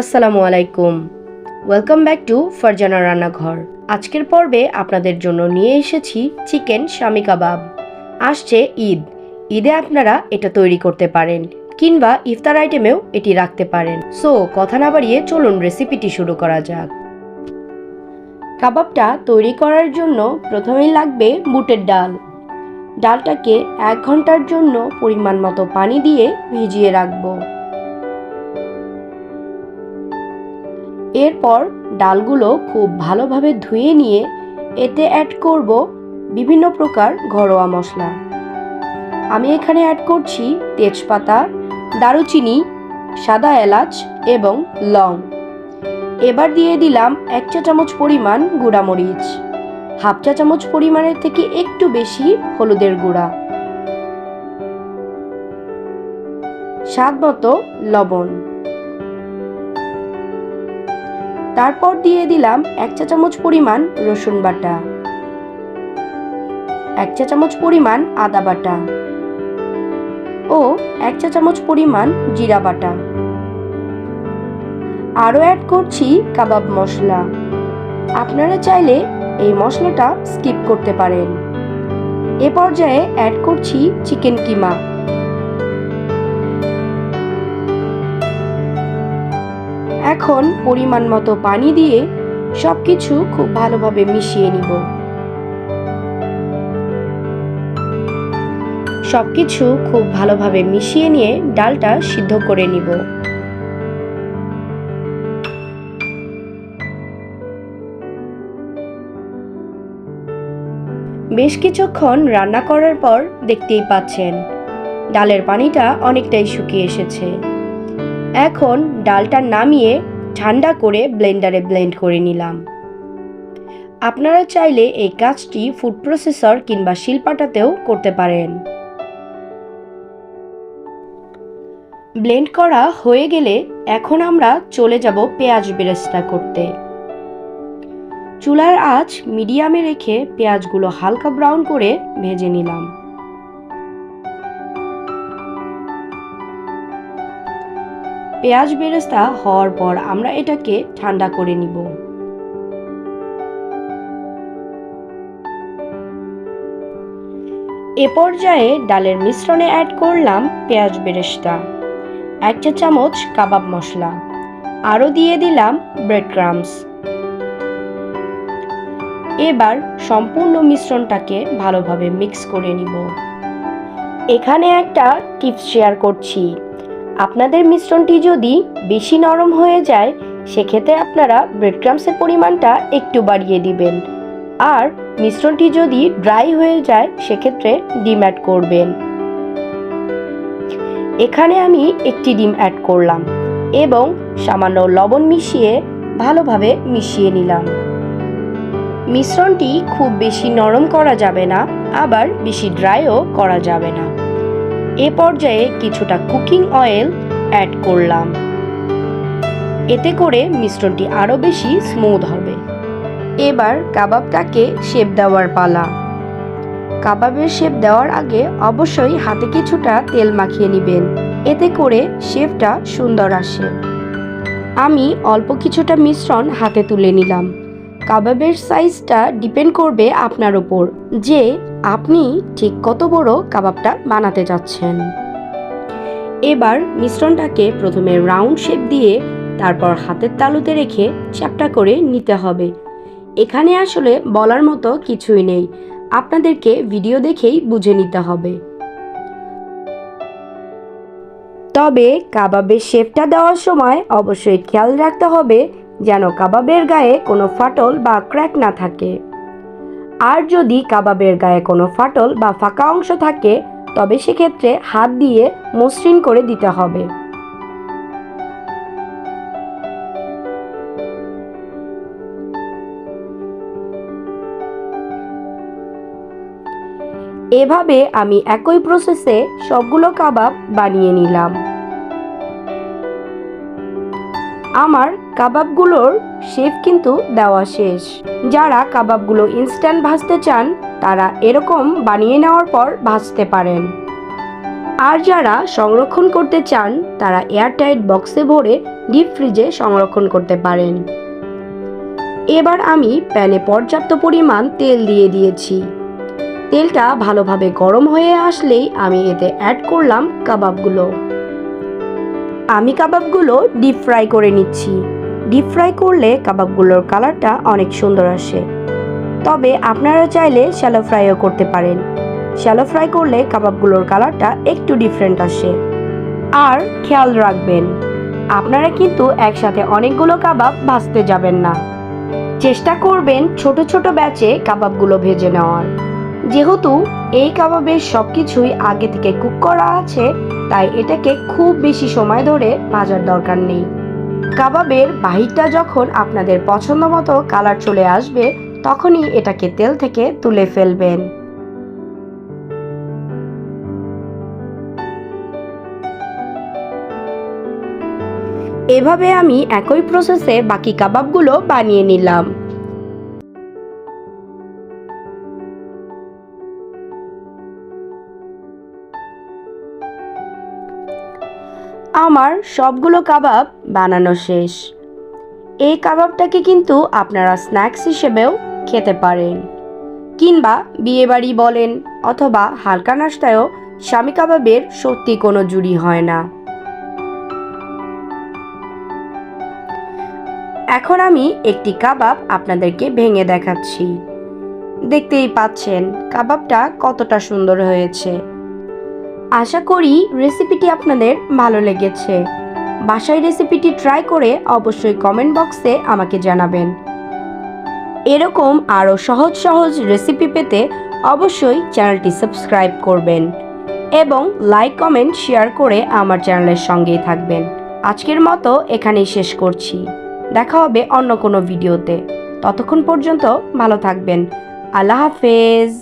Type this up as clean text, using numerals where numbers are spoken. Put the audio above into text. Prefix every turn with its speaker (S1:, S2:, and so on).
S1: আসসালামু আলাইকুম। Welcome back to Farzana রান্নাঘর। আজকের পর্বে আপনাদের জন্য নিয়ে এসেছি চিকেন শামি কাবাব। আসছে ঈদ, ঈদে আপনারা এটা তৈরি করতে পারেন কিংবা ইফতার আইটেমেও এটি রাখতে পারেন। সো কথা না বাড়িয়ে চলুন রেসিপিটি শুরু করা যাক। কাবাবটা তৈরি করার জন্য প্রথমেই লাগবে বুটের ডাল। ডালটাকে 1 ঘন্টার জন্য পরিমাণ মতো পানি দিয়ে ভিজিয়ে রাখবো। এরপর ডালগুলো খুব ভালোভাবে ধুয়ে নিয়ে এতে অ্যাড করব বিভিন্ন প্রকার ঘরোয়া মশলা। আমি এখানে অ্যাড করছি তেজপাতা, দারুচিনি, সাদা এলাচ এবং লং। এবার দিয়ে দিলাম 1 চা চামচ পরিমাণ গুঁড়ামরিচ, 1/2 চা চামচ পরিমাণের থেকে একটু বেশি হলুদের গুঁড়া, স্বাদ মতো লবণ। তারপর দিয়ে দিলাম 1 চা চামচ পরিমাণ রসুন বাটা, 1 চা চামচ পরিমাণ আদা বাটা ও 1 চা চামচ পরিমাণ জিরা বাটা। আরও অ্যাড করছি কাবাব মশলা। আপনারা চাইলে এই মশলাটা স্কিপ করতে পারেন। এ পর্যায়ে অ্যাড করছি চিকেন কিমা। এখন পরিমাণ মতো পানি দিয়ে সবকিছু খুব ভালোভাবে মিশিয়ে নিব। সবকিছু খুব ভালোভাবে মিশিয়ে নিয়ে ডালটা সিদ্ধ করে নিব। বেশ কিছুক্ষণ রান্না করার পর দেখতেই পাচ্ছেন ডালের পানিটা অনেকটাই শুকিয়ে এসেছে। এখন ডালটা নামিয়ে ঠান্ডা করে ব্লেন্ডারে ব্লেন্ড করে নিলাম। আপনারা চাইলে এই কাজটি ফুড প্রসেসর কিংবা শিলপাটাতেও করতে পারেন। ব্লেন্ড করা হয়ে গেলে এখন আমরা চলে যাব পেঁয়াজ বেরেস্তা করতে। চুলার আঁচ মিডিয়ামে রেখে পেঁয়াজগুলো হালকা ব্রাউন করে ভেজে নিলাম। পেঁয়াজ বেরেস্তা হওয়ার পর আমরা এটাকে ঠান্ডা করে নিব। এ পর্যায়ে ডালের মিশ্রণে অ্যাড করলাম পেঁয়াজ বেরেস্তা, 1 চা চামচ কাবাব মশলা, আরও দিয়ে দিলাম ব্রেড ক্রাম্বস। এবার সম্পূর্ণ মিশ্রণটাকে ভালোভাবে মিক্স করে নিব। এখানে একটা টিপস শেয়ার করছি। আপনাদের মিশ্রণটি যদি বেশি নরম হয়ে যায় সেক্ষেত্রে আপনারা ব্রেড ক্রাম্বসের পরিমাণটা একটু বাড়িয়ে দিবেন, আর মিশ্রণটি যদি ড্রাই হয়ে যায় সেক্ষেত্রে ডিম অ্যাড করবেন। এখানে আমি একটি ডিম অ্যাড করলাম এবং সামান্য লবণ মিশিয়ে ভালোভাবে মিশিয়ে নিলাম। মিশ্রণটি খুব বেশি নরম করা যাবে না, আবার বেশি ড্রাইও করা যাবে না। এ পর্যায়ে কিছুটা কুকিং অয়েল অ্যাড করলাম। এতে করে মিশ্রণটি আরও বেশি স্মুথ হবে। এবার কাবাবটাকে শেপ দেওয়ার পালা। কাবাবের শেপ দেওয়ার আগে অবশ্যই হাতে কিছুটা তেল মাখিয়ে নেবেন, এতে করে শেপটা সুন্দর আসে। আমি অল্প কিছুটা মিশ্রণ হাতে তুলে নিলাম। কাবাবের সাইজটা ডিপেন্ড করবে আপনার উপর যে আপনি ঠিক কত বড় কাবাবটা বানাতে যাচ্ছেন। এবার মিশ্রণটাকে প্রথমে রাউন্ড শেপ দিয়ে তারপর হাতের তালুতে রেখে চ্যাপ্টা করে নিতে হবে। এখানে আসলে বলার মতো কিছুই নেই, আপনাদেরকে ভিডিও দেখেই বুঝে নিতে হবে। তবে কাবাবের শেপটা দেওয়ার সময় অবশ্যই খেয়াল রাখতে হবে যেন কাবাবের গায়ে কোনো ফাটল বা ক্র্যাক না থাকে। আর যদি কাবাবের গায়ে কোনো ফাটল বা ফাঁকা অংশ থাকে তবে সেক্ষেত্রে হাত দিয়ে মসৃণ করে দিতে হবে। এভাবে আমি একই প্রসেসে সবগুলো কাবাব বানিয়ে নিলাম। আমার কাবাবগুলোর শেপ কিন্তু দেওয়া শেষ। যারা কাবাবগুলো ইনস্ট্যান্ট ভাজতে চান তারা এরকম বানিয়ে নেওয়ার পর ভাজতে পারেন। আর যারা সংরক্ষণ করতে চান তারা এয়ারটাইট বক্সে ভরে ডিপ ফ্রিজে সংরক্ষণ করতে পারেন। এবার আমি প্যানে পর্যাপ্ত পরিমাণ তেল দিয়ে দিয়েছি। তেলটা ভালোভাবে গরম হয়ে আসলেই আমি এতে অ্যাড করলাম কাবাবগুলো। আমি কাবাবগুলো ডিপ ফ্রাই করে নিচ্ছি। ডিপ ফ্রাই করলে কাবাবগুলোর কালারটা অনেক সুন্দর আসে। তবে আপনারা চাইলে শ্যালো ফ্রাইও করতে পারেন। শ্যালো ফ্রাই করলে কাবাবগুলোর কালারটা একটু ডিফারেন্ট আসে। আর খেয়াল রাখবেন, আপনারা কিন্তু একসাথে অনেকগুলো কাবাব ভাজতে যাবেন না। চেষ্টা করবেন ছোট ছোট ব্যাচে কাবাবগুলো ভেজে নেওয়ার। যেহেতু এই কাবাবের সবকিছুই আগে থেকে কুক করা আছে, তাই এটাকে খুব বেশি সময় ধরে ভাজার দরকার নেই। কাবাবের বাহিরটা যখন আপনাদের পছন্দ মতো কালার চলে আসবে, তখনই এটাকে তেল থেকে তুলে ফেলবেন। এভাবে আমি একই প্রসেসে বাকি কাবাবগুলো বানিয়ে নিলাম। আমার সবগুলো কাবাব বানানো শেষ। এই কাবাবটাকে কিন্তু আপনারা স্ন্যাক্স হিসেবেও খেতে পারেন, কিংবা বিয়েবাড়ি বলেন অথবা হালকা নাস্তায়ও শামি কাবাবের সত্যি কোনো জুড়ি হয় না। এখন আমি একটি কাবাব আপনাদেরকে ভেঙে দেখাচ্ছি। দেখতেই পাচ্ছেন কাবাবটা কতটা সুন্দর হয়েছে। আশা করি রেসিপিটি আপনাদের ভালো লেগেছে। বাসায় রেসিপিটি ট্রাই করে অবশ্যই কমেন্ট বক্সে আমাকে জানাবেন। এরকম আরও সহজ সহজ রেসিপি পেতে অবশ্যই চ্যানেলটি সাবস্ক্রাইব করবেন এবং লাইক কমেন্ট শেয়ার করে আমার চ্যানেলের সঙ্গেই থাকবেন। আজকের মতো এখানেই শেষ করছি। দেখা হবে অন্য কোনো ভিডিওতে। ততক্ষণ পর্যন্ত ভালো থাকবেন। আল্লাহ হাফেজ।